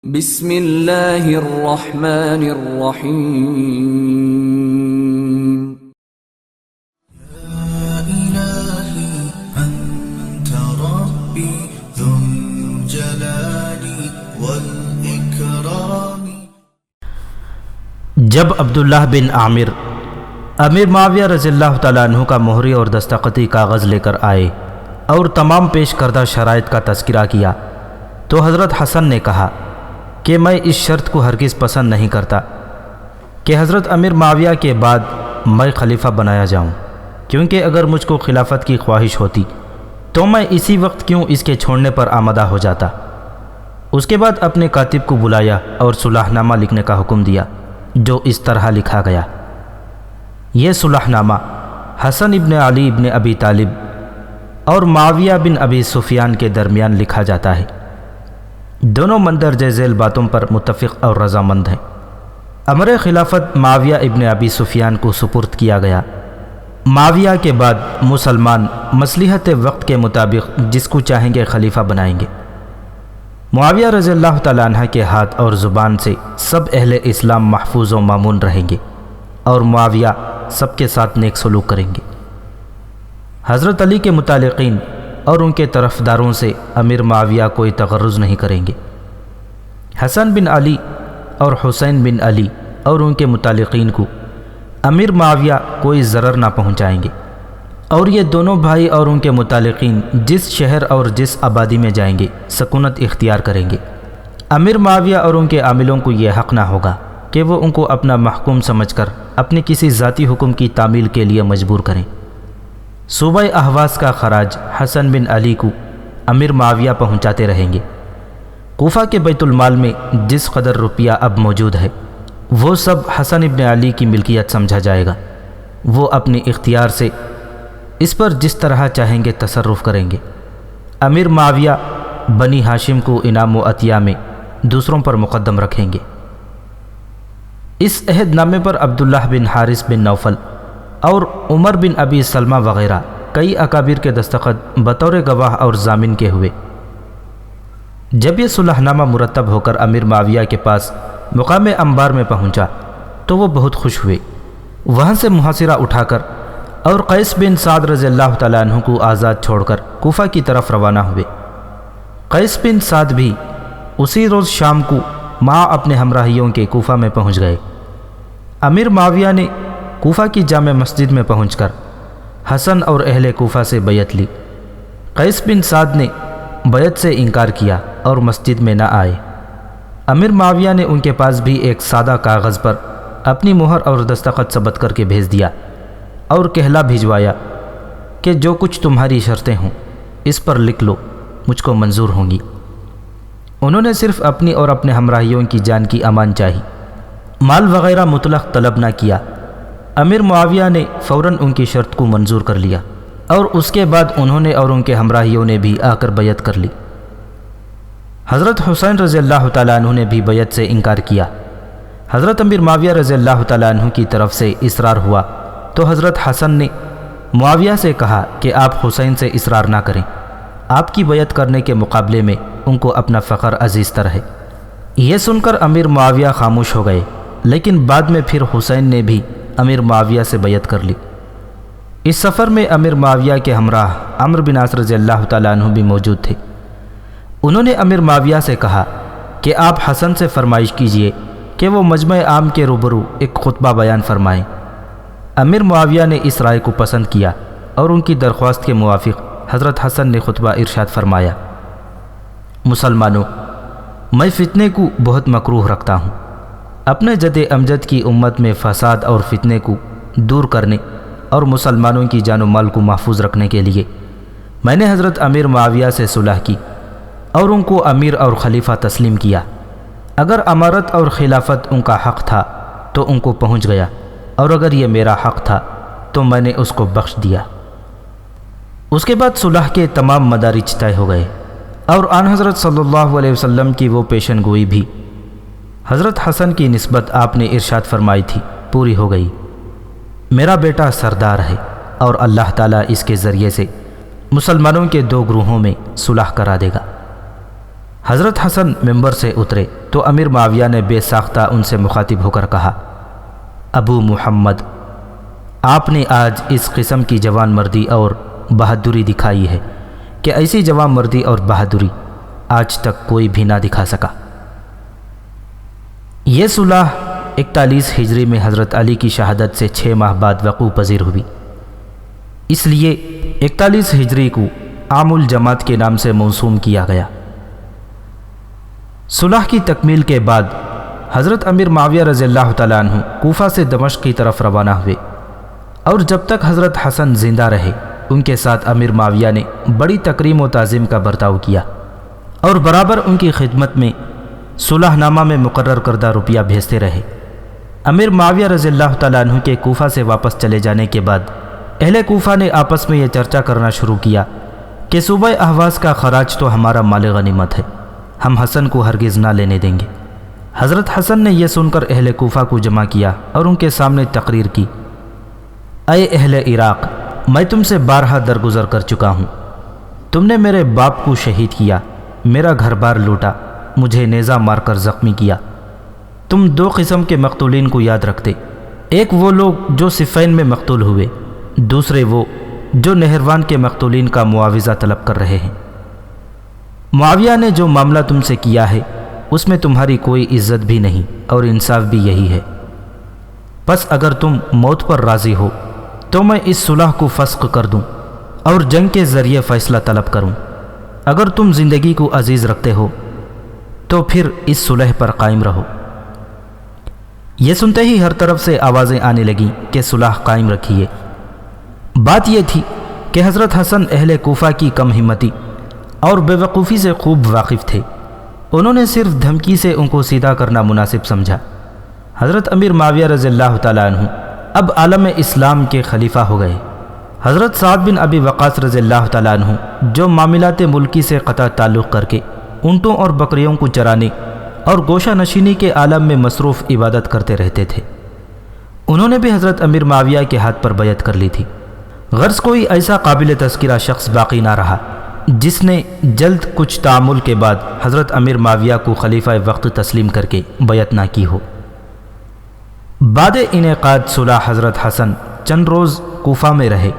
بسم اللہ الرحمن الرحیم إلهي أنت ربي ذو الجلال والإكرام. جب عبداللہ بن عامر امیر معاویہ رضی اللہ تعالیٰ عنہ کا مہری اور دستخطی کاغذ لے کر آئے اور تمام پیش کردہ شرائط کا تذکرہ کیا تو حضرت حسن نے کہا کہ میں اس شرط کو ہرگز پسند نہیں کرتا کہ حضرت امیر معاویہ کے بعد میں خلیفہ بنایا جاؤں، کیونکہ اگر مجھ کو خلافت کی خواہش ہوتی تو میں اسی وقت کیوں اس کے چھوڑنے پر آمادہ ہو جاتا۔ اس کے بعد اپنے کاتب کو بلایا اور صلح نامہ لکھنے کا حکم دیا، جو اس طرح لکھا گیا۔ یہ صلح نامہ حسن ابن علی ابن ابی طالب اور معاویہ بن ابی سفیان کے درمیان لکھا جاتا ہے۔ دونوں مندرجہ ذیل باتوں پر متفق اور رضامند ہیں۔ امر خلافت معاویہ ابن ابی سفیان کو سپرد کیا گیا۔ معاویہ کے بعد مسلمان مصلحت وقت کے مطابق جس کو چاہیں گے خلیفہ بنائیں گے۔ معاویہ رضی اللہ تعالیٰ عنہ کے ہاتھ اور زبان سے سب اہل اسلام محفوظ و مامون رہیں گے اور معاویہ سب کے ساتھ نیک سلوک کریں گے۔ حضرت علی کے متعلقین اور ان کے طرفداروں سے امیر معاویہ کوئی تغرض نہیں کریں گے۔ حسن بن علی اور حسین بن علی اور ان کے متعلقین کو امیر معاویہ کوئی ضرر نہ پہنچائیں گے، اور یہ دونوں بھائی اور ان کے متعلقین جس شہر اور جس آبادی میں جائیں گے سکونت اختیار کریں گے۔ امیر معاویہ اور ان کے عاملوں کو یہ حق نہ ہوگا کہ وہ ان کو اپنا محکوم سمجھ کر اپنے کسی ذاتی حکم کی تعمیل کے لیے مجبور کریں۔ صوبہ اہواز کا خراج حسن بن علی کو امیر معاویہ پہنچاتے رہیں گے۔ کوفہ کے بیت المال میں جس قدر روپیہ اب موجود ہے وہ سب حسن بن علی کی ملکیت سمجھا جائے گا۔ وہ اپنے اختیار سے اس پر جس طرح چاہیں گے تصرف کریں گے۔ امیر معاویہ بنی ہاشم کو انعام و عطیہ میں دوسروں پر مقدم رکھیں گے۔ اس عہد نامے پر عبداللہ بن حارث بن نوفل اور عمر بن ابی سلمہ وغیرہ کئی اکابر کے دستخط بطور گواہ اور ضامن کے ہوئے۔ جب یہ صلح نامہ مرتب ہو کر امیر معاویہ کے پاس مقام انبار میں پہنچا تو وہ بہت خوش ہوئے۔ وہاں سے محاصرہ اٹھا کر اور قیس بن سعد رضی اللہ تعالیٰ عنہ کو آزاد چھوڑ کر کوفہ کی طرف روانہ ہوئے۔ قیس بن سعد بھی اسی روز شام کو مع اپنے ہمراہیوں کے کوفہ میں پہنچ گئے۔ امیر معاویہ نے کوفہ کی جامع مسجد میں پہنچ کر حسن اور اہل کوفہ سے بیعت لی۔ قیس بن سعد نے بیعت سے انکار کیا اور مسجد میں نہ آئے۔ امیر معاویہ نے ان کے پاس بھی ایک سادہ کاغذ پر اپنی مہر اور دستخط ثبت کر کے بھیج دیا اور کہلا بھجوایا کہ جو کچھ تمہاری شرطیں ہوں اس پر لکھ لو، مجھ کو منظور ہوں گی۔ انہوں نے صرف اپنی اور اپنے ہمراہیوں کی جان کی امان چاہی، مال وغیرہ مطلق طلب نہ کیا۔ امیر معاویہ نے فوراً ان کی شرط کو منظور کر لیا اور اس کے بعد انہوں نے اور ان کے ہمراہیوں نے بھی آ کر بیعت کر لی۔ حضرت حسین رضی اللہ تعالیٰ عنہ نے بھی بیعت سے انکار کیا۔ حضرت امیر معاویہ رضی اللہ تعالیٰ عنہ کی طرف سے اصرار ہوا تو حضرت حسن نے معاویہ سے کہا کہ آپ حسین سے اصرار نہ کریں، آپ کی بیعت کرنے کے مقابلے میں ان کو اپنا فخر عزیز تر ہے۔ یہ سن کر امیر معاویہ خاموش ہو گئے، لیکن بعد میں پھر حسین نے بھی امیر معاویہ سے بیعت کر لی۔ اس سفر میں امیر معاویہ کے ہمراہ عمرو بن عاص رضی اللہ تعالیٰ عنہ بھی موجود تھے۔ انہوں نے امیر معاویہ سے کہا کہ آپ حسن سے فرمائش کیجئے کہ وہ مجمع عام کے روبرو ایک خطبہ بیان فرمائیں۔ امیر معاویہ نے اس رائے کو پسند کیا اور ان کی درخواست کے موافق حضرت حسن نے خطبہ ارشاد فرمایا: مسلمانوں، میں فتنے کو بہت مکروہ رکھتا ہوں۔ اپنے جد امجد کی امت میں فساد اور فتنے کو دور کرنے اور مسلمانوں کی جان و مال کو محفوظ رکھنے کے لیے میں نے حضرت امیر معاویہ سے صلح کی اور ان کو امیر اور خلیفہ تسلیم کیا۔ اگر امارت اور خلافت ان کا حق تھا تو ان کو پہنچ گیا، اور اگر یہ میرا حق تھا تو میں نے اس کو بخش دیا۔ اس کے بعد صلح کے تمام مدارج طے ہو گئے اور آن حضرت صلی اللہ علیہ وسلم کی وہ پیشن گوئی بھی حضرت حسن کی نسبت آپ نے ارشاد فرمائی تھی پوری ہو گئی۔ میرا بیٹا سردار ہے اور اللہ تعالیٰ اس کے ذریعے سے مسلمانوں کے دو گروہوں میں صلح کرا دے گا۔ حضرت حسن ممبر سے اترے تو امیر معاویہ نے بے ساختہ ان سے مخاطب ہو کر کہا، ابو محمد، آپ نے آج اس قسم کی جوان مردی اور بہادری دکھائی ہے کہ ایسی جوان مردی اور بہادری آج تک کوئی بھی نہ دکھا سکا۔ یہ صلح 41 ہجری میں حضرت علی کی شہادت سے 6 ماہ بعد وقوع پذیر ہوئی، اس لیے 41 ہجری کو عام الجماعت کے نام سے موسوم کیا گیا۔ صلح کی تکمیل کے بعد حضرت امیر معاویہ رضی اللہ تعالیٰ عنہ کوفہ سے دمشق کی طرف روانہ ہوئے، اور جب تک حضرت حسن زندہ رہے ان کے ساتھ امیر معاویہ نے بڑی تکریم و تعظیم کا برتاؤ کیا اور برابر ان کی خدمت میں صلح نامہ میں مقرر کردہ روپیہ بھیجتے رہے۔ امیر معاویہ رضی اللہ تعالیٰ عنہ کے کوفہ سے واپس چلے جانے کے بعد اہل کوفہ نے آپس میں یہ چرچا کرنا شروع کیا کہ صوبہ اہواز کا خراج تو ہمارا مال غنیمت ہے، ہم حسن کو ہرگز نہ لینے دیں گے۔ حضرت حسن نے یہ سن کر اہل کوفہ کو جمع کیا اور ان کے سامنے تقریر کی، اے اہل عراق، میں تم سے بارہا درگزر کر چکا ہوں، تم نے میرے باپ کو شہید کیا، میرا گھر بار لوٹا، مجھے نیزہ مار کر زخمی کیا۔ تم 2 قسم کے مقتولین کو یاد رکھتے، ایک وہ لوگ جو صفین میں مقتول ہوئے، دوسرے وہ جو نہروان کے مقتولین کا معاوضہ طلب کر رہے ہیں۔ معاویہ نے جو معاملہ تم سے کیا ہے اس میں تمہاری کوئی عزت بھی نہیں اور انصاف بھی یہی ہے، پس اگر تم موت پر راضی ہو تو میں اس صلح کو فسخ کر دوں اور جنگ کے ذریعے فیصلہ طلب کروں، اگر تم زندگی کو عزیز رکھتے ہو تو پھر اس صلح پر قائم رہو۔ یہ سنتے ہی ہر طرف سے آوازیں آنے لگیں کہ صلح قائم رکھیے۔ بات یہ تھی کہ حضرت حسن اہل کوفہ کی کم ہمتی اور بے وقوفی سے خوب واقف تھے، انہوں نے صرف دھمکی سے ان کو سیدھا کرنا مناسب سمجھا۔ حضرت امیر معاویہ رضی اللہ تعالیٰ عنہ اب عالم اسلام کے خلیفہ ہو گئے۔ حضرت سعد بن ابی وقاص رضی اللہ تعالیٰ عنہ جو معاملات ملکی سے قطع تعلق کر کے اونٹوں اور بکریوں کو چرانے اور گوشہ نشینی کے عالم میں مصروف عبادت کرتے رہتے تھے، انہوں نے بھی حضرت امیر معاویہ کے ہاتھ پر بیعت کر لی تھی۔ غرض کوئی ایسا قابل تذکرہ شخص باقی نہ رہا جس نے جلد کچھ تعامل کے بعد حضرت امیر معاویہ کو خلیفہ وقت تسلیم کر کے بیعت نہ کی ہو۔ بعد انعقاد صلح حضرت حسن چند روز کوفہ میں رہے،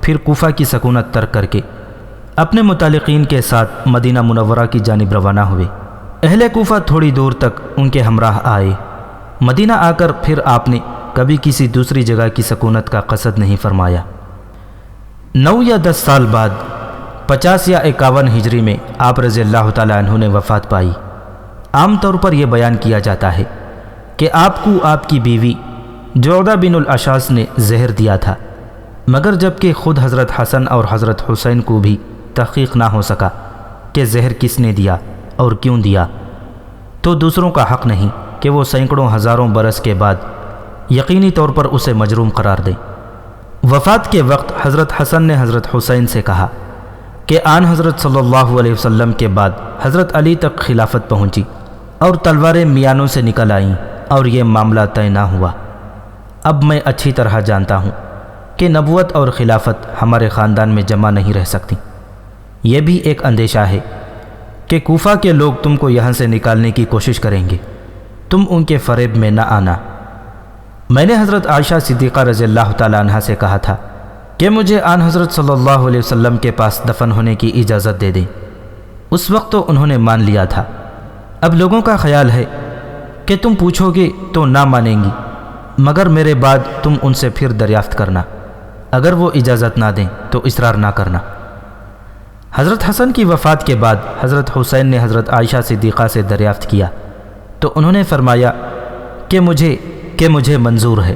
پھر کوفہ کی سکونت ترک کر کے اپنے متعلقین کے ساتھ مدینہ منورہ کی جانب روانہ ہوئے۔ اہل کوفہ تھوڑی دور تک ان کے ہمراہ آئے، مدینہ آ کر پھر آپ نے کبھی کسی دوسری جگہ کی سکونت کا قصد نہیں فرمایا۔ 9 یا 10 سال بعد 50 یا 51 ہجری میں آپ رضی اللہ تعالیٰ عنہ نے وفات پائی۔ عام طور پر یہ بیان کیا جاتا ہے کہ آپ کو آپ کی بیوی جعدہ بن الاشعث نے زہر دیا تھا، مگر جبکہ خود حضرت حسن اور حضرت حسین کو بھی تحقیق نہ ہو سکا کہ زہر کس نے دیا اور کیوں دیا، تو دوسروں کا حق نہیں کہ وہ سینکڑوں ہزاروں برس کے بعد یقینی طور پر اسے مجروم قرار دیں۔ وفات کے وقت حضرت حسن نے حضرت حسین سے کہا کہ آن حضرت صلی اللہ علیہ وسلم کے بعد حضرت علی تک خلافت پہنچی اور تلواریں میانوں سے نکل آئیں اور یہ معاملہ طے نہ ہوا۔ اب میں اچھی طرح جانتا ہوں کہ نبوت اور خلافت ہمارے خاندان میں جمع نہیں رہ سکتی۔ یہ بھی ایک اندیشہ ہے کہ کوفہ کے لوگ تم کو یہاں سے نکالنے کی کوشش کریں گے، تم ان کے فریب میں نہ آنا۔ میں نے حضرت عائشہ صدیقہ رضی اللہ تعالیٰ عنہ سے کہا تھا کہ مجھے آن حضرت صلی اللہ علیہ وسلم کے پاس دفن ہونے کی اجازت دے دیں۔ اس وقت تو انہوں نے مان لیا تھا۔ اب لوگوں کا خیال ہے کہ تم پوچھو گے تو نہ مانیں گی، مگر میرے بعد تم ان سے پھر دریافت کرنا، اگر وہ اجازت نہ دیں تو اصرار نہ کرنا۔ حضرت حسن کی وفات کے بعد حضرت حسین نے حضرت عائشہ صدیقہ سے دریافت کیا تو انہوں نے فرمایا کہ مجھے منظور ہے،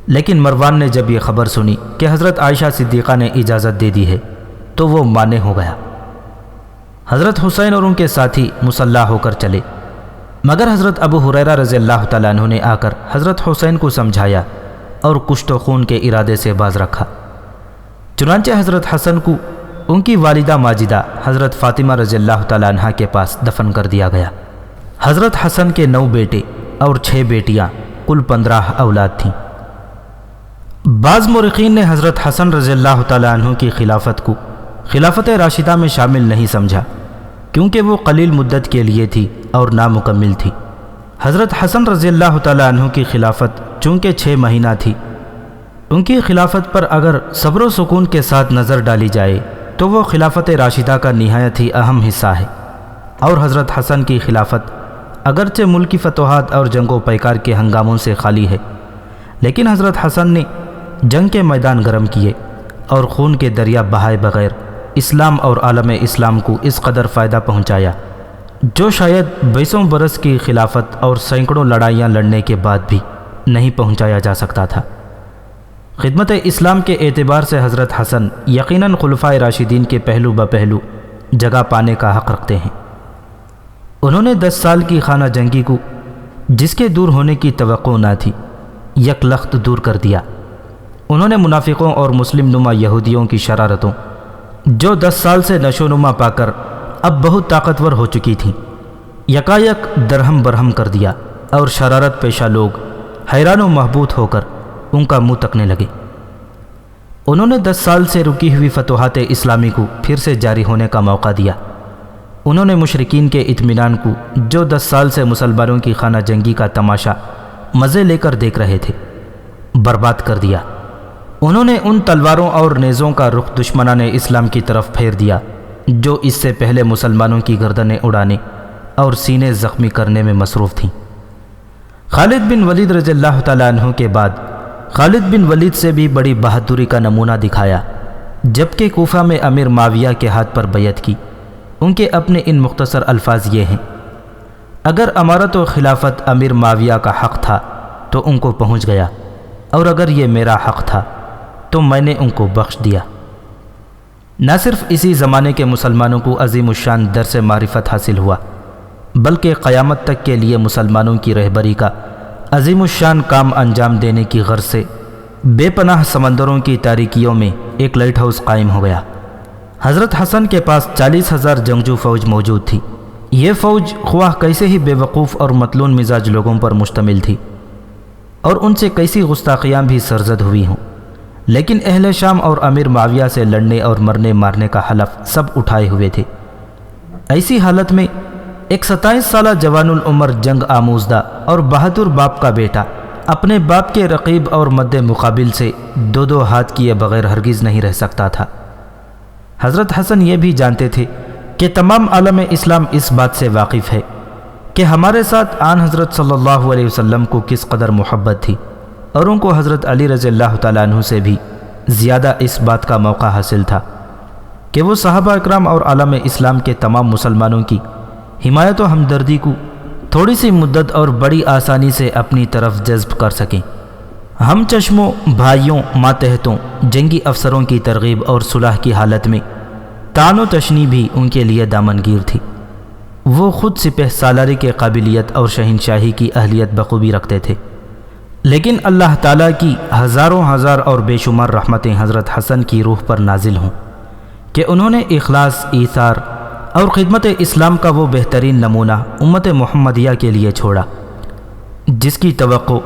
لیکن مروان نے جب یہ خبر سنی کہ حضرت عائشہ صدیقہ نے اجازت دے دی ہے تو وہ مانے ہو گیا۔ حضرت حسین اور ان کے ساتھی مسلح ہو کر چلے، مگر حضرت ابو ہریرہ رضی اللہ تعالیٰ عنہ نے آ کر حضرت حسین کو سمجھایا اور کشت و خون کے ارادے سے باز رکھا۔ چنانچہ حضرت حسن کو ان کی والدہ ماجدہ حضرت فاطمہ رضی اللہ تعالیٰ عنہ کے پاس دفن کر دیا گیا۔ حضرت حسن کے 9 بیٹے اور 6 بیٹیاں، کل 15 اولاد تھیں۔ بعض مورخین نے حضرت حسن رضی اللہ تعالیٰ عنہ کی خلافت کو خلافت راشدہ میں شامل نہیں سمجھا، کیونکہ وہ قلیل مدت کے لیے تھی اور نامکمل تھی۔ حضرت حسن رضی اللہ تعالیٰ عنہ کی خلافت چونکہ 6 مہینہ تھی، ان کی خلافت پر اگر صبر و سکون کے ساتھ نظر ڈالی جائے تو وہ خلافت راشدہ کا نہایت ہی اہم حصہ ہے۔ اور حضرت حسن کی خلافت اگرچہ ملکی فتوحات اور جنگ و پیکار کے ہنگاموں سے خالی ہے، لیکن حضرت حسن نے جنگ کے میدان گرم کیے اور خون کے دریا بہائے بغیر اسلام اور عالم اسلام کو اس قدر فائدہ پہنچایا جو شاید 20 برس کی خلافت اور سینکڑوں لڑائیاں لڑنے کے بعد بھی نہیں پہنچایا جا سکتا تھا۔ خدمت اسلام کے اعتبار سے حضرت حسن یقیناً خلفائے راشدین کے پہلو بپہلو جگہ پانے کا حق رکھتے ہیں۔ انہوں نے 10 سال کی خانہ جنگی کو، جس کے دور ہونے کی توقع نہ تھی، یک لخت دور کر دیا۔ انہوں نے منافقوں اور مسلم نما یہودیوں کی شرارتوں، جو 10 سال سے نشو نما پا کر اب بہت طاقتور ہو چکی تھیں، یکایک درہم برہم کر دیا، اور شرارت پیشہ لوگ حیران و محبوط ہو کر ان کا منہ تکنے لگے۔ انہوں نے 10 سال سے رکی ہوئی فتوحات اسلامی کو پھر سے جاری ہونے کا موقع دیا۔ انہوں نے مشرکین کے اطمینان کو، جو 10 سال سے مسلمانوں کی خانہ جنگی کا تماشا مزے لے کر دیکھ رہے تھے، برباد کر دیا۔ انہوں نے ان تلواروں اور نیزوں کا رخ دشمنان اسلام کی طرف پھیر دیا جو اس سے پہلے مسلمانوں کی گردنیں اڑانے اور سینے زخمی کرنے میں مصروف تھیں۔ خالد بن ولید رضی اللہ تعالیٰ عنہ کے بعد خالد بن ولید سے بھی بڑی بہادری کا نمونہ دکھایا، جبکہ کوفہ میں امیر معاویہ کے ہاتھ پر بیعت کی۔ ان کے اپنے ان مختصر الفاظ یہ ہیں: اگر امارت و خلافت امیر معاویہ کا حق تھا تو ان کو پہنچ گیا، اور اگر یہ میرا حق تھا تو میں نے ان کو بخش دیا۔ نہ صرف اسی زمانے کے مسلمانوں کو عظیم الشان درس معرفت حاصل ہوا، بلکہ قیامت تک کے لیے مسلمانوں کی رہبری کا عظیم الشان کام انجام دینے کی غرض سے بے پناہ سمندروں کی تاریکیوں میں ایک لائٹ ہاؤس قائم ہو گیا۔ حضرت حسن کے پاس 40,000 جنگجو فوج موجود تھی۔ یہ فوج خواہ کیسے ہی بے وقوف اور مطلون مزاج لوگوں پر مشتمل تھی، اور ان سے کیسی گستاخیاں بھی سرزد ہوئی ہوں، لیکن اہل شام اور امیر معاویہ سے لڑنے اور مرنے مارنے کا حلف سب اٹھائے ہوئے تھے۔ ایسی حالت میں ایک 27 سالہ جوان العمر جنگ آموزدہ اور بہادر باپ کا بیٹا اپنے باپ کے رقیب اور مد مقابل سے 2 ہاتھ کیے بغیر ہرگز نہیں رہ سکتا تھا۔ حضرت حسن یہ بھی جانتے تھے کہ تمام عالم اسلام اس بات سے واقف ہے کہ ہمارے ساتھ آن حضرت صلی اللہ علیہ وسلم کو کس قدر محبت تھی، اور ان کو حضرت علی رضی اللہ تعالیٰ عنہ سے بھی زیادہ اس بات کا موقع حاصل تھا کہ وہ صحابہ اکرام اور عالم اسلام کے تمام مسلمانوں کی حمایت و ہمدردی کو تھوڑی سی مدت اور بڑی آسانی سے اپنی طرف جذب کر سکیں۔ ہم چشموں، بھائیوں، ماتحتوں، جنگی افسروں کی ترغیب اور صلح کی حالت میں طعن و تشنی بھی ان کے لیے دامنگیر تھی۔ وہ خود سپہ سالاری کے قابلیت اور شہنشاہی کی اہلیت بخوبی رکھتے تھے، لیکن اللہ تعالیٰ کی ہزاروں ہزار اور بے شمار رحمتیں حضرت حسن کی روح پر نازل ہوں کہ انہوں نے اخلاص، ایثار اور خدمت اسلام کا وہ بہترین نمونہ امت محمدیہ کے لیے چھوڑا جس کی توقع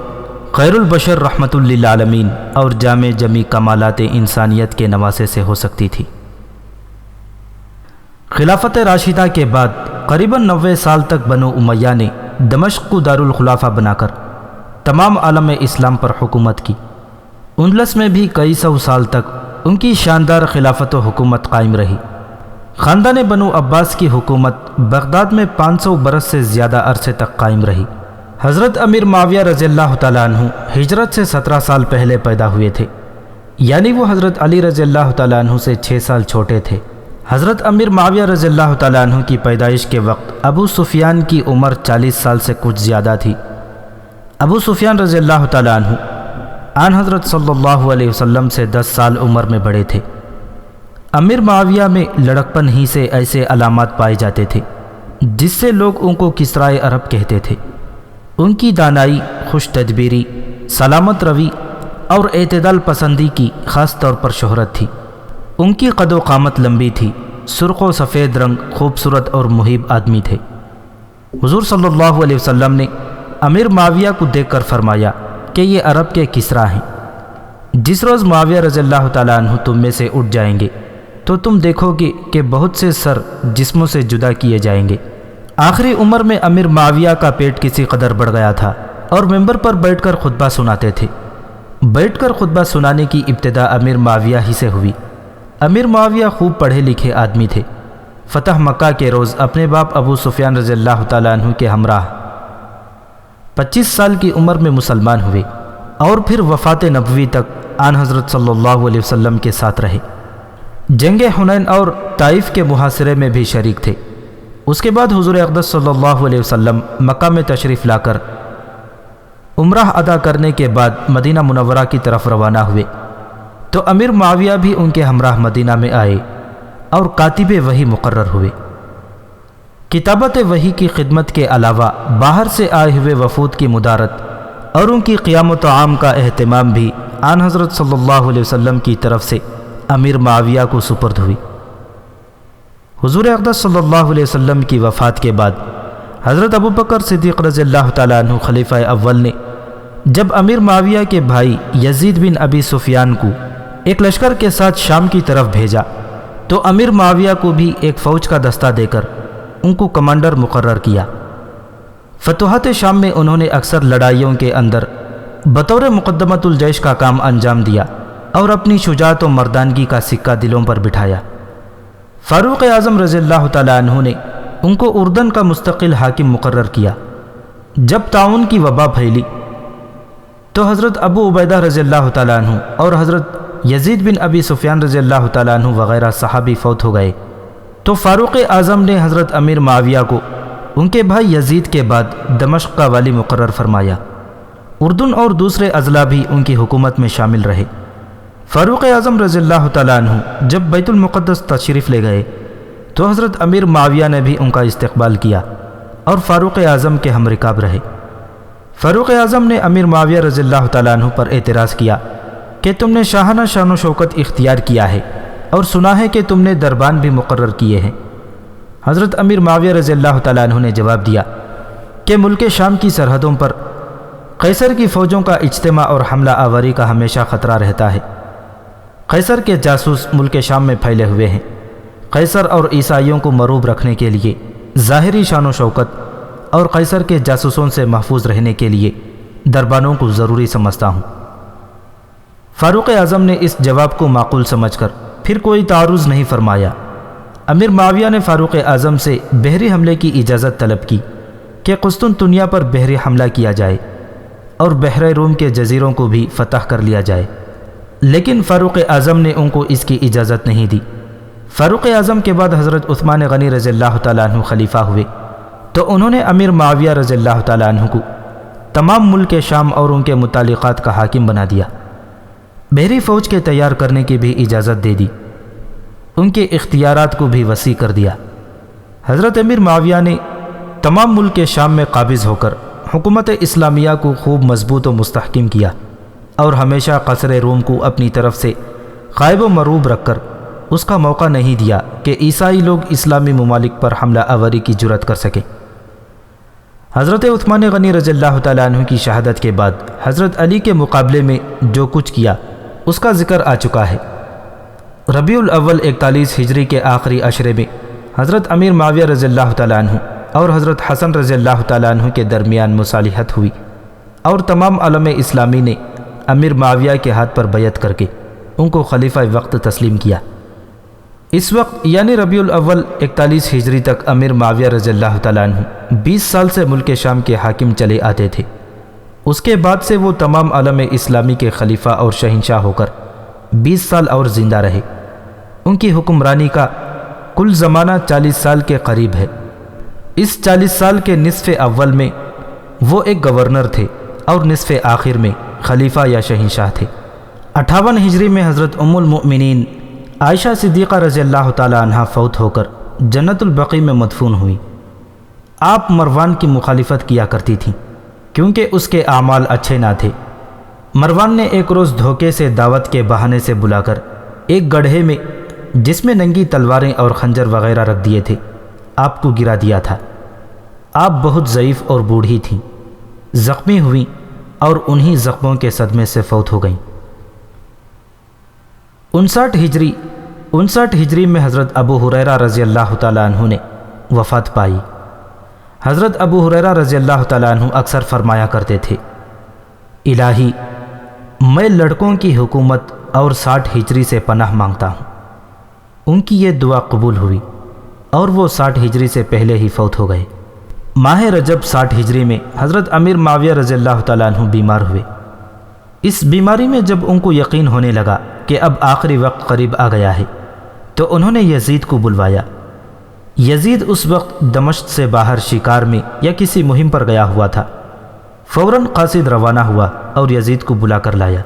خیر البشر رحمت للعالمین اور جامع جمی کمالات انسانیت کے نواسے سے ہو سکتی تھی۔ خلافت راشدہ کے بعد قریباً 90 سال تک بنو امیہ نے دمشق کو دارالخلافہ بنا کر تمام عالم اسلام پر حکومت کی۔ اندلس میں بھی کئی سو سال تک ان کی شاندار خلافت و حکومت قائم رہی۔ خاندان بنو عباس کی حکومت بغداد میں 500 برس سے زیادہ عرصے تک قائم رہی۔ حضرت امیر معاویہ رضی اللہ تعالیٰ عنہ ہجرت سے 17 سال پہلے پیدا ہوئے تھے، یعنی وہ حضرت علی رضی اللہ تعالیٰ عنہ سے 6 سال چھوٹے تھے۔ حضرت امیر معاویہ رضی اللہ تعالیٰ عنہ کی پیدائش کے وقت ابو سفیان کی عمر 40 سال سے کچھ زیادہ تھی۔ ابو سفیان رضی اللہ تعالیٰ عنہ آن حضرت صلی اللہ علیہ وسلم سے 10 سال عمر میں بڑے تھے۔ امیر معاویہ میں لڑکپن ہی سے ایسے علامات پائے جاتے تھے جس سے لوگ ان کو کسرائے عرب کہتے تھے۔ ان کی دانائی، خوش تدبیری، سلامت روی اور اعتدال پسندی کی خاص طور پر شہرت تھی۔ ان کی قد و قامت لمبی تھی، سرخ و سفید رنگ، خوبصورت اور محیب آدمی تھے۔ حضور صلی اللہ علیہ وسلم نے امیر معاویہ کو دیکھ کر فرمایا کہ یہ عرب کے کسریٰ ہیں۔ جس روز معاویہ رضی اللہ تعالیٰ عنہ تم میں سے اٹھ جائیں گے تو تم دیکھو گے کہ بہت سے سر جسموں سے جدا کیے جائیں گے۔ آخری عمر میں امیر معاویہ کا پیٹ کسی قدر بڑھ گیا تھا اور ممبر پر بیٹھ کر خطبہ سناتے تھے۔ بیٹھ کر خطبہ سنانے کی ابتدا امیر معاویہ ہی سے ہوئی۔ امیر معاویہ خوب پڑھے لکھے آدمی تھے۔ فتح مکہ کے روز اپنے باپ ابو سفیان رضی اللہ تعالیٰ عنہ کے ہمراہ 25 سال کی عمر میں مسلمان ہوئے اور پھر وفات نبوی تک آن حضرت صلی اللہ علیہ وسلم کے ساتھ رہے۔ جنگ حنین اور طائف کے محاصرے میں بھی شریک تھے۔ اس کے بعد حضور اقدس صلی اللہ علیہ وسلم مکہ میں تشریف لا کر عمرہ ادا کرنے کے بعد مدینہ منورہ کی طرف روانہ ہوئے تو امیر معاویہ بھی ان کے ہمراہ مدینہ میں آئے اور کاتب وحی مقرر ہوئے۔ کتابت وحی کی خدمت کے علاوہ باہر سے آئے ہوئے وفود کی مدارت اور ان کی قیام و طعام کا اہتمام بھی آن حضرت صلی اللہ علیہ وسلم کی طرف سے امیر معاویہ کو سپرد ہوئی۔ حضور اقدس صلی اللہ علیہ وسلم کی وفات کے بعد حضرت ابوبکر صدیق رضی اللہ تعالیٰ عنہ خلیفہ اول نے جب امیر معاویہ کے بھائی یزید بن ابی سفیان کو ایک لشکر کے ساتھ شام کی طرف بھیجا تو امیر معاویہ کو بھی ایک فوج کا دستہ دے کر ان کو کمانڈر مقرر کیا۔ فتوحات شام میں انہوں نے اکثر لڑائیوں کے اندر بطور مقدمۃ الجیش کا کام انجام دیا اور اپنی شجاعت و مردانگی کا سکہ دلوں پر بٹھایا۔ فاروق اعظم رضی اللہ تعالیٰ عنہ نے ان کو اردن کا مستقل حاکم مقرر کیا۔ جب طاعون کی وبا پھیلی تو حضرت ابو عبیدہ رضی اللہ تعالیٰ عنہ اور حضرت یزید بن ابی سفیان رضی اللہ تعالیٰ عنہ وغیرہ صحابی فوت ہو گئے تو فاروق اعظم نے حضرت امیر معاویہ کو ان کے بھائی یزید کے بعد دمشق کا والی مقرر فرمایا۔ اردن اور دوسرے اضلاع بھی ان کی حکومت میں شامل رہے۔ فاروق اعظم رضی اللہ تعالیٰ عنہ جب بیت المقدس تشریف لے گئے تو حضرت امیر معاویہ نے بھی ان کا استقبال کیا اور فاروق اعظم کے ہم رکاب رہے۔ فاروق اعظم نے امیر معاویہ رضی اللہ تعالیٰ عنہ پر اعتراض کیا کہ تم نے شاہانہ شان و شوکت اختیار کیا ہے اور سنا ہے کہ تم نے دربان بھی مقرر کیے ہیں۔ حضرت امیر معاویہ رضی اللہ تعالیٰ عنہ نے جواب دیا کہ ملک شام کی سرحدوں پر قیصر کی فوجوں کا اجتماع اور حملہ آوری کا ہمیشہ خطرہ رہتا ہے۔ قیصر کے جاسوس ملک شام میں پھیلے ہوئے ہیں۔ قیصر اور عیسائیوں کو مروب رکھنے کے لیے ظاہری شان و شوکت اور قیصر کے جاسوسوں سے محفوظ رہنے کے لیے دربانوں کو ضروری سمجھتا ہوں۔ فاروق اعظم نے اس جواب کو معقول سمجھ کر پھر کوئی تعارض نہیں فرمایا۔ امیر معاویہ نے فاروق اعظم سے بحری حملے کی اجازت طلب کی کہ قسطنطنیہ پر بحری حملہ کیا جائے اور بحر روم کے جزیروں کو بھی فتح کر لیا جائے، لیکن فاروق اعظم نے ان کو اس کی اجازت نہیں دی۔ فاروق اعظم کے بعد حضرت عثمان غنی رضی اللہ تعالیٰ عنہ خلیفہ ہوئے تو انہوں نے امیر معاویہ رضی اللہ تعالیٰ عنہ کو تمام ملک شام اور ان کے متعلقات کا حاکم بنا دیا۔ بحری فوج کے تیار کرنے کی بھی اجازت دے دی، ان کے اختیارات کو بھی وسیع کر دیا۔ حضرت امیر معاویہ نے تمام ملک شام میں قابض ہو کر حکومت اسلامیہ کو خوب مضبوط و مستحکم کیا اور ہمیشہ قصر روم کو اپنی طرف سے غائب و مروب رکھ کر اس کا موقع نہیں دیا کہ عیسائی لوگ اسلامی ممالک پر حملہ آوری کی جرأت کر سکیں۔ حضرت عثمان غنی رضی اللہ تعالیٰ عنہ کی شہادت کے بعد حضرت علی کے مقابلے میں جو کچھ کیا اس کا ذکر آ چکا ہے۔ ربیع الاول 41 ہجری کے آخری عشرے میں حضرت امیر معاویہ رضی اللہ تعالیٰ عنہ اور حضرت حسن رضی اللہ تعالیٰ عنہ کے درمیان مصالحت ہوئی اور تمام عالم اسلامی نے امیر معاویہ کے ہاتھ پر بیعت کر کے ان کو خلیفہ وقت تسلیم کیا۔ اس وقت یعنی ربیع الاول 41 ہجری تک امیر معاویہ رضی اللہ تعالیٰ عنہ 20 سال سے ملک شام کے حاکم چلے آتے تھے۔ اس کے بعد سے وہ تمام عالم اسلامی کے خلیفہ اور شہنشاہ ہو کر 20 سال اور زندہ رہے۔ ان کی حکمرانی کا کل زمانہ 40 سال کے قریب ہے۔ اس 40 سال کے نصف اول میں وہ ایک گورنر تھے اور نصف آخر میں خلیفہ یا شہنشاہ تھے۔ 58 ہجری میں حضرت ام المؤمنین عائشہ صدیقہ رضی اللہ تعالی عنہا فوت ہو کر جنت البقیع میں مدفون ہوئی۔ آپ مروان کی مخالفت کیا کرتی تھیں کیونکہ اس کے اعمال اچھے نہ تھے۔ مروان نے ایک روز دھوکے سے دعوت کے بہانے سے بلا کر ایک گڑھے میں جس میں ننگی تلواریں اور خنجر وغیرہ رکھ دیے تھے آپ کو گرا دیا تھا۔ آپ بہت ضعیف اور بوڑھی تھیں، زخمی ہوئیں اور انہی زخموں کے صدمے سے فوت ہو گئیں۔ 59 ہجری 59 ہجری میں حضرت ابو ہریرہ رضی اللہ تعالیٰ عنہ نے وفات پائی۔ حضرت ابو ہریرہ رضی اللہ تعالیٰ عنہ اکثر فرمایا کرتے تھے، الہی میں لڑکوں کی حکومت اور 60 ہجری سے پناہ مانگتا ہوں۔ ان کی یہ دعا قبول ہوئی اور وہ 60 ہجری سے پہلے ہی فوت ہو گئے۔ ماہ رجب 60 ہجری میں حضرت امیر معاویہ رضی اللہ تعالیٰ عنہ بیمار ہوئے۔ اس بیماری میں جب ان کو یقین ہونے لگا کہ اب آخری وقت قریب آ گیا ہے تو انہوں نے یزید کو بلوایا۔ یزید اس وقت دمشق سے باہر شکار میں یا کسی مہم پر گیا ہوا تھا۔ فوراً قاصد روانہ ہوا اور یزید کو بلا کر لایا۔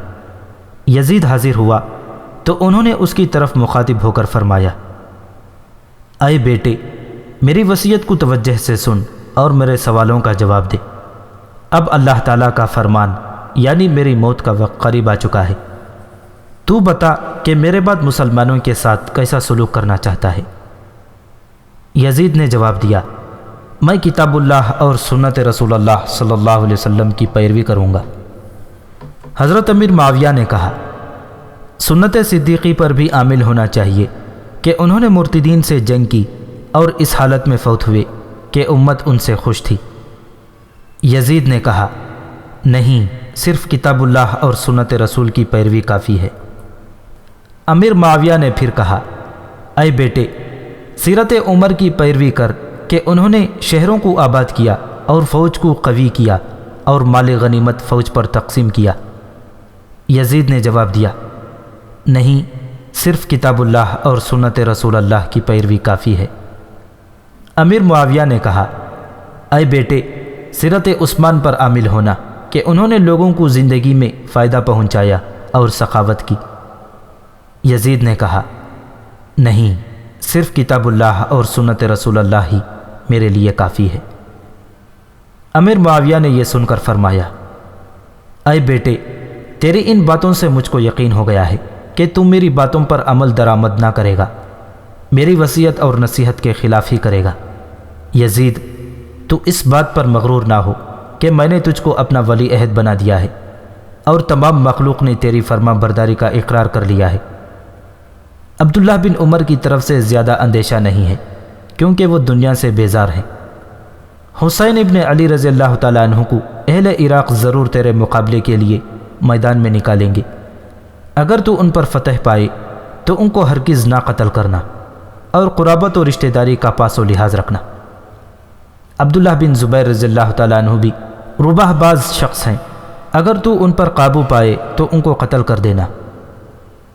یزید حاضر ہوا تو انہوں نے اس کی طرف مخاطب ہو کر فرمایا، اے بیٹے، میری وصیت کو توجہ سے سن اور میرے سوالوں کا جواب دے۔ اب اللہ تعالیٰ کا فرمان یعنی میری موت کا وقت قریب آ چکا ہے۔ تو بتا کہ میرے بعد مسلمانوں کے ساتھ کیسا سلوک کرنا چاہتا ہے؟ یزید نے جواب دیا، میں کتاب اللہ اور سنت رسول اللہ صلی اللہ علیہ وسلم کی پیروی کروں گا۔ حضرت امیر معاویہ نے کہا، سنت صدیقی پر بھی عامل ہونا چاہیے کہ انہوں نے مرتدین سے جنگ کی اور اس حالت میں فوت ہوئے کہ امت ان سے خوش تھی۔ یزید نے کہا، نہیں، صرف کتاب اللہ اور سنت رسول کی پیروی کافی ہے۔ امیر معاویہ نے پھر کہا، اے بیٹے، سیرت عمر کی پیروی کر کہ انہوں نے شہروں کو آباد کیا اور فوج کو قوی کیا اور مال غنیمت فوج پر تقسیم کیا۔ یزید نے جواب دیا، نہیں، صرف کتاب اللہ اور سنت رسول اللہ کی پیروی کافی ہے۔ امیر معاویہ نے کہا، اے بیٹے، سیرت عثمان پر عامل ہونا کہ انہوں نے لوگوں کو زندگی میں فائدہ پہنچایا اور سخاوت کی۔ یزید نے کہا، نہیں، صرف کتاب اللہ اور سنت رسول اللہ ہی میرے لیے کافی ہے۔ امیر معاویہ نے یہ سن کر فرمایا، اے بیٹے، تیری ان باتوں سے مجھ کو یقین ہو گیا ہے کہ تم میری باتوں پر عمل درآمد نہ کرے گا، میری وصیت اور نصیحت کے خلاف ہی کرے گا۔ یزید، تو اس بات پر مغرور نہ ہو کہ میں نے تجھ کو اپنا ولی عہد بنا دیا ہے اور تمام مخلوق نے تیری فرما برداری کا اقرار کر لیا ہے۔ عبداللہ بن عمر کی طرف سے زیادہ اندیشہ نہیں ہے کیونکہ وہ دنیا سے بیزار ہیں۔ حسین ابن علی رضی اللہ تعالیٰ عنہ کو اہل عراق ضرور تیرے مقابلے کے لیے میدان میں نکالیں گے۔ اگر تو ان پر فتح پائے تو ان کو ہرگز نہ قتل کرنا اور قرابت و رشتہ داری کا پاس و لحاظ رکھنا۔ عبداللہ بن زبیر رضی اللہ تعالیٰ عنہ بھی رباہ باز شخص ہیں، اگر تو ان پر قابو پائے تو ان کو قتل کر دینا۔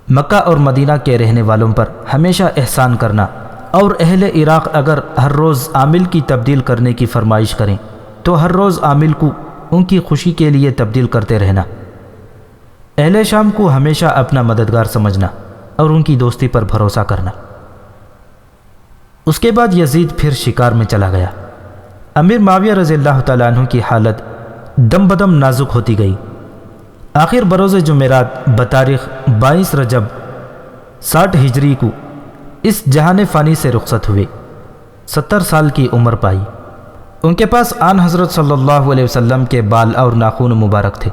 مکہ اور مدینہ کے رہنے والوں پر ہمیشہ احسان کرنا، اور اہل عراق اگر ہر روز عامل کی تبدیل کرنے کی فرمائش کریں تو ہر روز عامل کو ان کی خوشی کے لیے تبدیل کرتے رہنا۔ اہل شام کو ہمیشہ اپنا مددگار سمجھنا اور ان کی دوستی پر بھروسہ کرنا۔ اس کے بعد یزید پھر شکار میں چلا گیا۔ امیر معاویہ رضی اللہ تعالیٰ عنہ کی حالت دم بدم نازک ہوتی گئی۔ آخر بروز جمعرات بتاریخ 22 رجب 60 ہجری کو اس جہان فانی سے رخصت ہوئے۔ 70 سال کی عمر پائی۔ ان کے پاس آن حضرت صلی اللہ علیہ وسلم کے بال اور ناخن مبارک تھے۔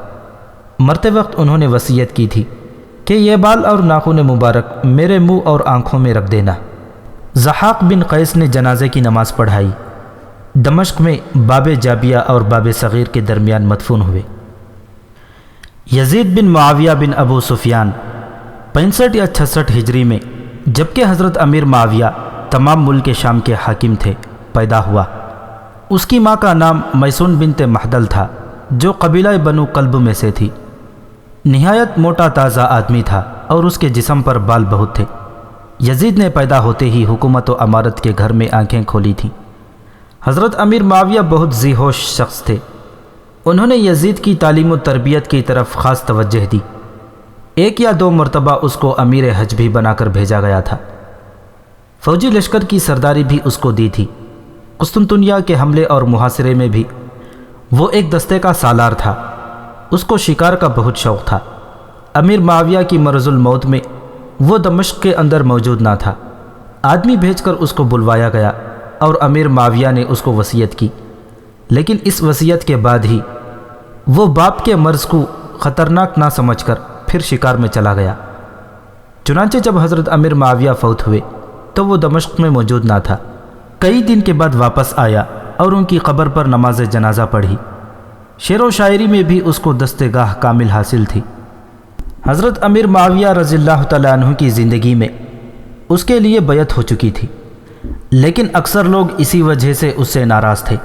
مرتے وقت انہوں نے وصیت کی تھی کہ یہ بال اور ناخن مبارک میرے منہ اور آنکھوں میں رکھ دینا۔ ضحاک بن قیس نے جنازے کی نماز پڑھائی۔ دمشق میں باب جابیہ اور باب صغیر کے درمیان مدفون ہوئے۔ یزید بن معاویہ بن ابو سفیان 65 یا 66 ہجری میں، جبکہ حضرت امیر معاویہ تمام ملک شام کے حاکم تھے، پیدا ہوا۔ اس کی ماں کا نام میسون بنت محدل تھا، جو قبیلہ بنو کلب میں سے تھی۔ نہایت موٹا تازہ آدمی تھا اور اس کے جسم پر بال بہت تھے۔ یزید نے پیدا ہوتے ہی حکومت و امارت کے گھر میں آنکھیں کھولی تھیں۔ حضرت امیر معاویہ بہت ذی ہوش شخص تھے۔ انہوں نے یزید کی تعلیم و تربیت کی طرف خاص توجہ دی۔ 1 یا 2 مرتبہ اس کو امیر حج بھی بنا کر بھیجا گیا تھا۔ فوجی لشکر کی سرداری بھی اس کو دی تھی۔ قسطنطنیہ کے حملے اور محاصرے میں بھی وہ ایک دستے کا سالار تھا۔ اس کو شکار کا بہت شوق تھا۔ امیر معاویہ کی مرض الموت میں وہ دمشق کے اندر موجود نہ تھا۔ آدمی بھیج کر اس کو بلوایا گیا اور امیر معاویہ نے اس کو وصیت کی، لیکن اس وصیت کے بعد ہی وہ باپ کے مرض کو خطرناک نہ سمجھ کر پھر شکار میں چلا گیا۔ چنانچہ جب حضرت امیر معاویہ فوت ہوئے تو وہ دمشق میں موجود نہ تھا۔ کئی دن کے بعد واپس آیا اور ان کی قبر پر نماز جنازہ پڑھی۔ شعر و شاعری میں بھی اس کو دستگاہ کامل حاصل تھی۔ حضرت امیر معاویہ رضی اللہ تعالیٰ عنہ کی زندگی میں اس کے لیے بیعت ہو چکی تھی، لیکن اکثر لوگ اسی وجہ سے اس سے ناراض تھے۔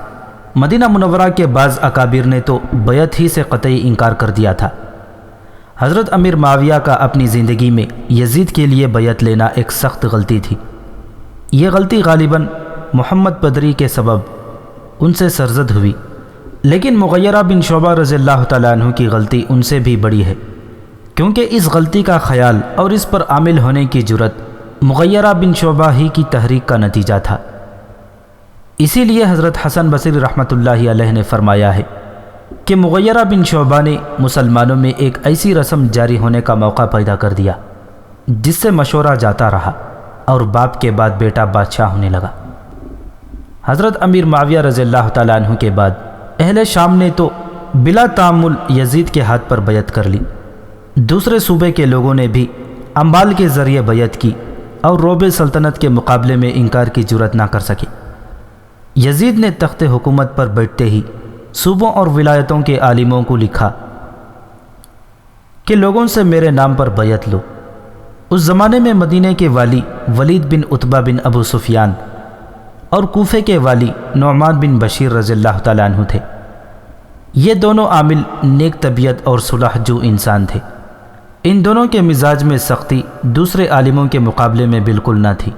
مدینہ منورہ کے بعض اکابر نے تو بیعت ہی سے قطعی انکار کر دیا تھا۔ حضرت امیر معاویہ کا اپنی زندگی میں یزید کے لیے بیعت لینا ایک سخت غلطی تھی۔ یہ غلطی غالباً محمد بدری کے سبب ان سے سرزد ہوئی، لیکن مغیرہ بن شعبہ رضی اللہ تعالیٰ عنہ کی غلطی ان سے بھی بڑی ہے، کیونکہ اس غلطی کا خیال اور اس پر عامل ہونے کی جرت مغیرہ بن شعبہ ہی کی تحریک کا نتیجہ تھا۔ اسی لیے حضرت حسن بصری رحمۃ اللہ علیہ نے فرمایا ہے کہ مغیرہ بن شعبہ نے مسلمانوں میں ایک ایسی رسم جاری ہونے کا موقع پیدا کر دیا جس سے مشورہ جاتا رہا اور باپ کے بعد بیٹا بادشاہ ہونے لگا۔ حضرت امیر معاویہ رضی اللہ تعالیٰ عنہ کے بعد اہل شام نے تو بلا تعامل یزید کے ہاتھ پر بیعت کر لی۔ دوسرے صوبے کے لوگوں نے بھی اموال کے ذریعے بیعت کی اور رعب سلطنت کے مقابلے میں انکار کی جرت نہ کر سکے۔ یزید نے تخت حکومت پر بیٹھتے ہی صوبوں اور ولایتوں کے عالموں کو لکھا کہ لوگوں سے میرے نام پر بیعت لو۔ اس زمانے میں مدینے کے والی ولید بن عتبہ بن ابو سفیان اور کوفے کے والی نعمان بن بشیر رضی اللہ تعالیٰ عنہ تھے۔ یہ دونوں عامل نیک طبیعت اور صلح جو انسان تھے۔ ان دونوں کے مزاج میں سختی دوسرے عالموں کے مقابلے میں بالکل نہ تھی۔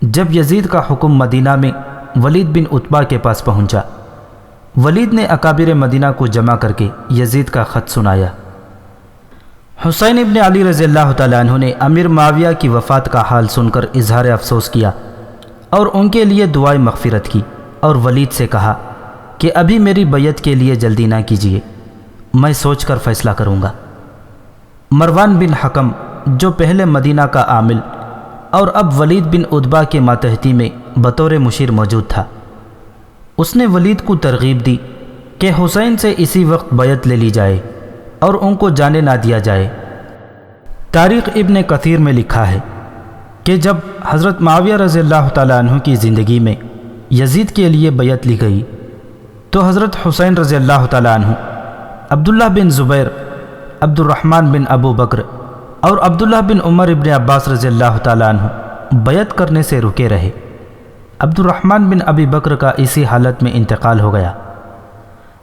جب یزید کا حکم مدینہ میں ولید بن عتبہ کے پاس پہنچا، ولید نے اکابر مدینہ کو جمع کر کے یزید کا خط سنایا۔ حسین ابن علی رضی اللہ تعالیٰ عنہ نے امیر معاویہ کی وفات کا حال سن کر اظہار افسوس کیا اور ان کے لیے دعائے مغفرت کی، اور ولید سے کہا کہ ابھی میری بیعت کے لیے جلدی نہ کیجیے، میں سوچ کر فیصلہ کروں گا۔ مروان بن حکم جو پہلے مدینہ کا عامل اور اب ولید بن عتبہ کے ماتحتی میں بطور مشیر موجود تھا، اس نے ولید کو ترغیب دی کہ حسین سے اسی وقت بیعت لے لی جائے اور ان کو جانے نہ دیا جائے۔ تاریخ ابن کثیر میں لکھا ہے کہ جب حضرت معاویہ رضی اللہ تعالیٰ عنہ کی زندگی میں یزید کے لیے بیعت لی گئی تو حضرت حسین رضی اللہ تعالیٰ عنہ عبداللہ بن زبیر، عبد الرحمن بن ابو بکر اور عبداللہ بن عمر ابن عباس رضی اللہ تعالیٰ عنہ بیعت کرنے سے رکے رہے۔ عبد الرحمن بن ابی بکر کا اسی حالت میں انتقال ہو گیا۔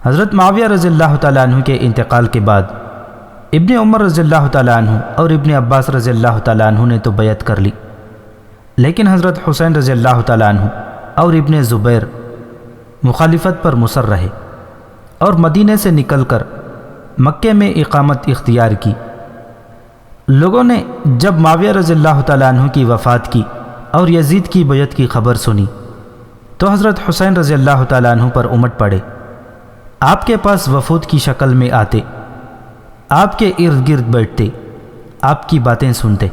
حضرت معاویہ رضی اللہ تعالیٰ عنہ کے انتقال کے بعد ابن عمر رضی اللہ تعالیٰ عنہ اور ابن عباس رضی اللہ تعالیٰ عنہ نے تو بیعت کر لی، لیکن حضرت حسین رضی اللہ تعالیٰ عنہ اور ابن زبیر مخالفت پر مصر رہے اور مدینے سے نکل کر مکے میں اقامت اختیار کی۔ لوگوں نے جب معاویہ رضی اللہ تعالیٰ عنہ کی وفات کی اور یزید کی بیعت کی خبر سنی تو حضرت حسین رضی اللہ تعالیٰ عنہ پر امٹ پڑے، آپ کے پاس وفود کی شکل میں آتے، آپ کے ارد گرد بیٹھتے، آپ کی باتیں سنتے۔